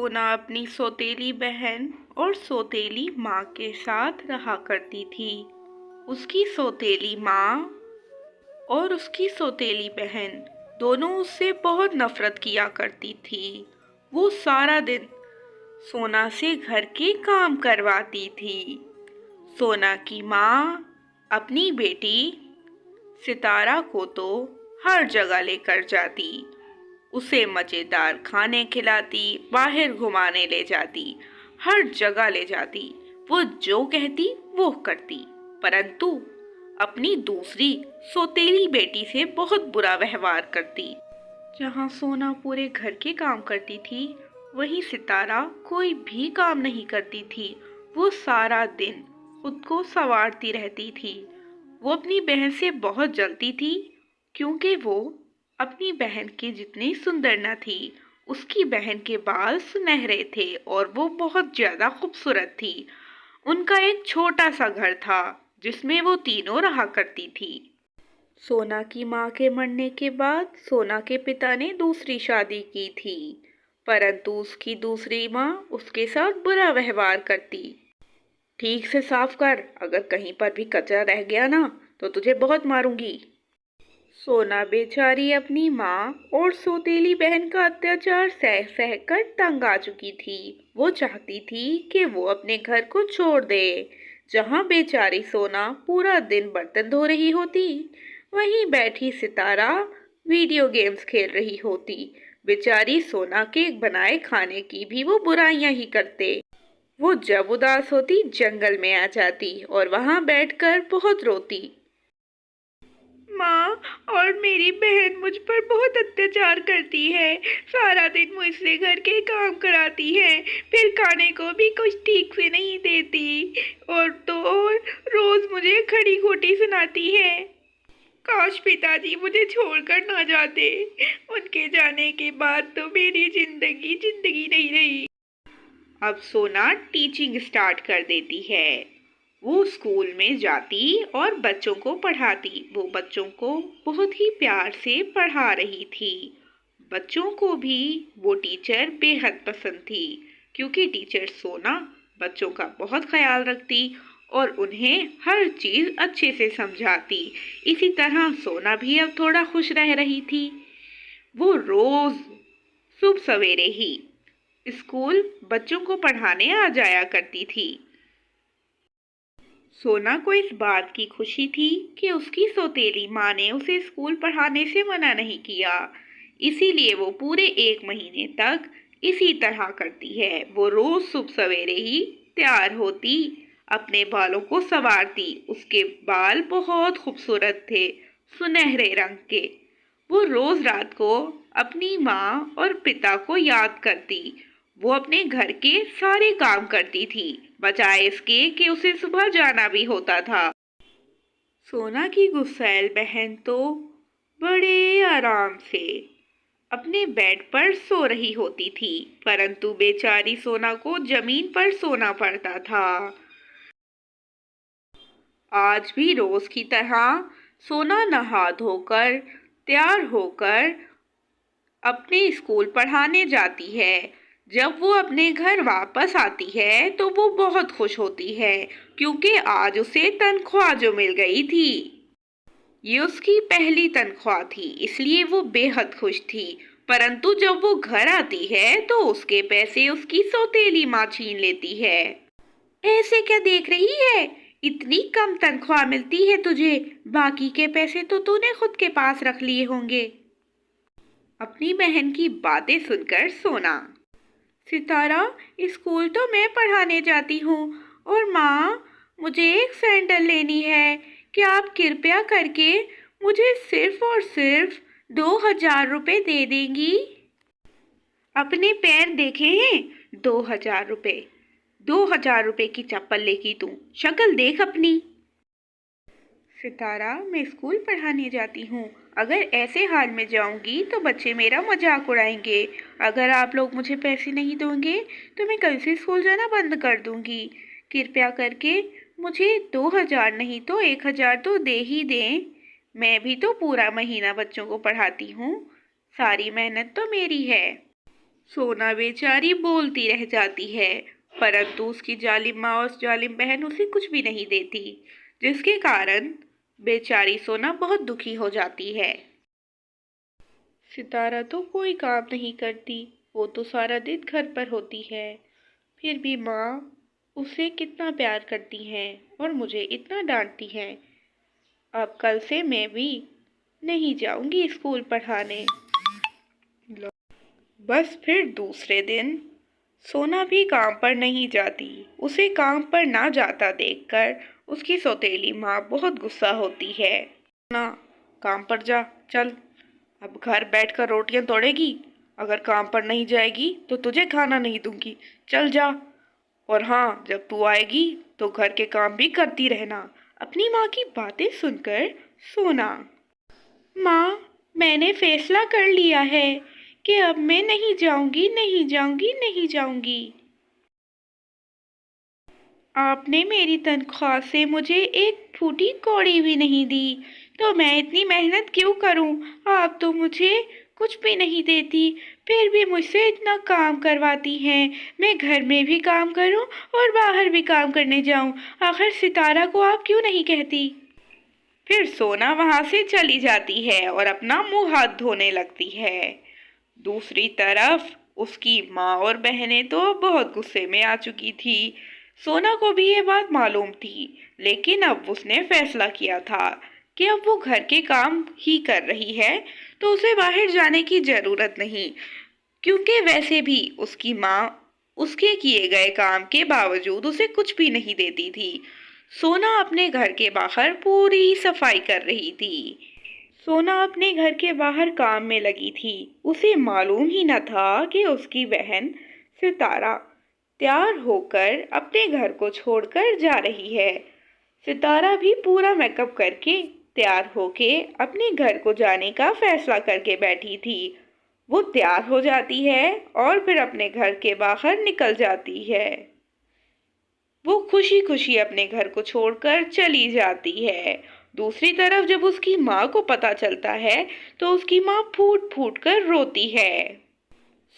सोना अपनी सौतेली बहन और सौतेली माँ के साथ रहा करती थी। उसकी सौतेली माँ और उसकी सौतेली बहन दोनों उससे बहुत नफरत किया करती थी। वो सारा दिन सोना से घर के काम करवाती थी। सोना की माँ अपनी बेटी सितारा को तो हर जगह लेकर जाती, उसे मज़ेदार खाने खिलाती, बाहर घुमाने ले जाती, हर जगह ले जाती। वो जो कहती वो करती, परंतु अपनी दूसरी सौतेली बेटी से बहुत बुरा व्यवहार करती। जहाँ सोना पूरे घर के काम करती थी, वहीं सितारा कोई भी काम नहीं करती थी। वो सारा दिन खुद को संवारती रहती थी। वो अपनी बहन से बहुत जलती थी, क्योंकि वो अपनी बहन के जितनी सुंदर न थी। उसकी बहन के बाल सुनहरे थे और वो बहुत ज्यादा खूबसूरत थी। उनका एक छोटा सा घर था जिसमें वो तीनों रहा करती थी। सोना की माँ के मरने के बाद सोना के पिता ने दूसरी शादी की थी, परंतु उसकी दूसरी माँ उसके साथ बुरा व्यवहार करती। ठीक से साफ कर, अगर कहीं पर भी कचरा रह गया ना तो तुझे बहुत मारूंगी। सोना बेचारी अपनी माँ और सौतेली बहन का अत्याचार सह सह कर तंग आ चुकी थी। वो चाहती थी कि वो अपने घर को छोड़ दे। जहाँ बेचारी सोना पूरा दिन बर्तन धो रही होती, वहीं बैठी सितारा वीडियो गेम्स खेल रही होती। बेचारी सोना के बनाए खाने की भी वो बुराइयां ही करते। वो जब उदास होती जंगल में आ जाती और वहां बैठकर बहुत रोती। माँ और मेरी बहन मुझ पर बहुत अत्याचार करती है। सारा दिन मुझसे घर के काम कराती है, फिर खाने को भी कुछ ठीक से नहीं देती, और तो और रोज मुझे खड़ी खोटी सुनाती है। काश पिताजी मुझे छोड़कर ना जाते। उनके जाने के बाद तो मेरी जिंदगी जिंदगी नहीं रही। अब सोना टीचिंग स्टार्ट कर देती है। वो स्कूल में जाती और बच्चों को पढ़ाती। वो बच्चों को बहुत ही प्यार से पढ़ा रही थी। बच्चों को भी वो टीचर बेहद पसंद थी, क्योंकि टीचर सोना बच्चों का बहुत ख्याल रखती और उन्हें हर चीज़ अच्छे से समझाती। इसी तरह सोना भी अब थोड़ा खुश रह रही थी। वो रोज़ सुबह सवेरे ही स्कूल बच्चों को पढ़ाने आ जाया करती थी। सोना को इस बात की खुशी थी कि उसकी सौतेली माँ ने उसे स्कूल पढ़ाने से मना नहीं किया, इसीलिए वो पूरे 1 महीने तक इसी तरह करती है। वो रोज सुबह सवेरे ही तैयार होती, अपने बालों को संवारती। उसके बाल बहुत खूबसूरत थे, सुनहरे रंग के। वो रोज रात को अपनी माँ और पिता को याद करती। वो अपने घर के सारे काम करती थी, बजाय इसके कि उसे सुबह जाना भी होता था। सोना की गुस्सैल बहन तो बड़े आराम से अपने बेड पर सो रही होती थी, परंतु बेचारी सोना को जमीन पर सोना पड़ता था। आज भी रोज की तरह सोना नहा धोकर तैयार होकर अपने स्कूल पढ़ाने जाती है। जब वो अपने घर वापस आती है तो वो बहुत खुश होती है, क्योंकि आज उसे तनख्वाह जो मिल गई थी, ये उसकी पहली तनख्वाह थी, इसलिए वो बेहद खुश थी। परंतु जब वो घर आती है तो उसके पैसे उसकी सौतेली माँ छीन लेती है। ऐसे क्या देख रही है? इतनी कम तनख्वाह मिलती है तुझे, बाकी के पैसे तो तूने खुद के पास रख लिए होंगे। अपनी बहन की बातें सुनकर सोना, सितारा स्कूल तो मैं पढ़ाने जाती हूँ, और माँ मुझे एक सैंडल लेनी है। क्या आप कृपया करके मुझे सिर्फ और सिर्फ 2000 रुपये दे देंगी? अपने पैर देखे हैं? 2000 रुपये, 2000 रुपये की चप्पल लेगी तू, शक्ल देख अपनी। सितारा, मैं स्कूल पढ़ाने जाती हूँ, अगर ऐसे हाल में जाऊंगी तो बच्चे मेरा मजाक उड़ाएंगे। अगर आप लोग मुझे पैसे नहीं दोगे तो मैं कल से स्कूल जाना बंद कर दूंगी। कृपया करके मुझे 2000 नहीं तो 1000 तो दे ही दें। मैं भी तो पूरा महीना बच्चों को पढ़ाती हूँ, सारी मेहनत तो मेरी है। सोना बेचारी बोलती रह जाती है, परंतु उसकी जालिम माँ और जालिम बहन उसे कुछ भी नहीं देती, जिसके कारण बेचारी सोना बहुत दुखी हो जाती है। सितारा तो कोई काम नहीं करती, वो तो सारा दिन घर पर होती है, फिर भी माँ उसे कितना प्यार करती है और मुझे इतना डांटती है। अब कल से मैं भी नहीं जाऊंगी स्कूल पढ़ाने। बस फिर दूसरे दिन सोना भी काम पर नहीं जाती। उसे काम पर ना जाता देखकर उसकी सौतेली माँ बहुत गुस्सा होती है। ना, काम पर जा, चल। अब घर बैठकर रोटियां तोड़ेगी? अगर काम पर नहीं जाएगी तो तुझे खाना नहीं दूंगी, चल जा। और हाँ, जब तू आएगी तो घर के काम भी करती रहना। अपनी माँ की बातें सुनकर सोना, माँ, मैंने फैसला कर लिया है कि अब मैं नहीं जाऊंगी, नहीं जाऊंगी, नहीं जाऊंगी। आपने मेरी तनख्वाह से मुझे एक फूटी कौड़ी भी नहीं दी, तो मैं इतनी मेहनत क्यों करूं? आप तो मुझे कुछ भी नहीं देती, फिर भी मुझसे इतना काम करवाती हैं। मैं घर में भी काम करूं और बाहर भी काम करने जाऊं। आखिर सितारा को आप क्यों नहीं कहती? फिर सोना वहां से चली जाती है और अपना मुंह हाथ धोने लगती है। दूसरी तरफ उसकी माँ और बहनें तो बहुत गुस्से में आ चुकी थी। सोना को भी ये बात मालूम थी, लेकिन अब उसने फैसला किया था कि अब वो घर के काम ही कर रही है, तो उसे बाहर जाने की जरूरत नहीं, क्योंकि वैसे भी उसकी माँ उसके किए गए काम के बावजूद उसे कुछ भी नहीं देती थी। सोना अपने घर के बाहर पूरी सफाई कर रही थी। सोना अपने घर के बाहर काम में लगी थी। उसे मालूम ही न था कि उसकी बहन सितारा तैयार होकर अपने घर को छोड़कर जा रही है। सितारा भी पूरा मेकअप करके तैयार होके अपने घर को जाने का फैसला करके बैठी थी। वो तैयार हो जाती है और फिर अपने घर के बाहर निकल जाती है। वो खुशी खुशी अपने घर को छोड़कर चली जाती है। दूसरी तरफ जब उसकी माँ को पता चलता है तो उसकी माँ फूट फूट कर रोती है।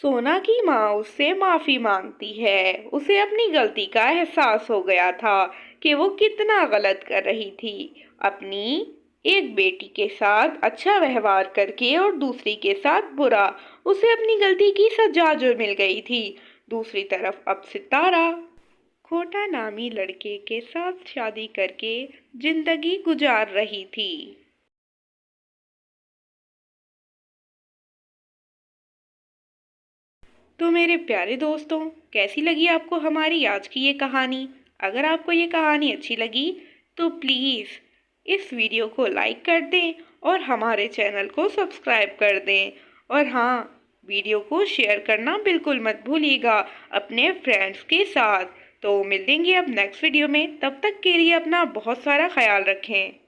सोना की माँ उससे माफी मांगती है। उसे अपनी गलती का एहसास हो गया था कि वो कितना गलत कर रही थी। अपनी एक बेटी के साथ अच्छा व्यवहार करके और दूसरी के साथ बुरा, उसे अपनी गलती की सजा जो मिल गई थी। दूसरी तरफ अब सितारा खोटा नामी लड़के के साथ शादी करके जिंदगी गुजार रही थी। तो मेरे प्यारे दोस्तों, कैसी लगी आपको हमारी आज की ये कहानी? अगर आपको ये कहानी अच्छी लगी तो प्लीज़ इस वीडियो को लाइक कर दें और हमारे चैनल को सब्सक्राइब कर दें। और हाँ, वीडियो को शेयर करना बिल्कुल मत भूलिएगा अपने फ्रेंड्स के साथ। तो मिलेंगे अब नेक्स्ट वीडियो में, तब तक के लिए अपना बहुत सारा ख्याल रखें।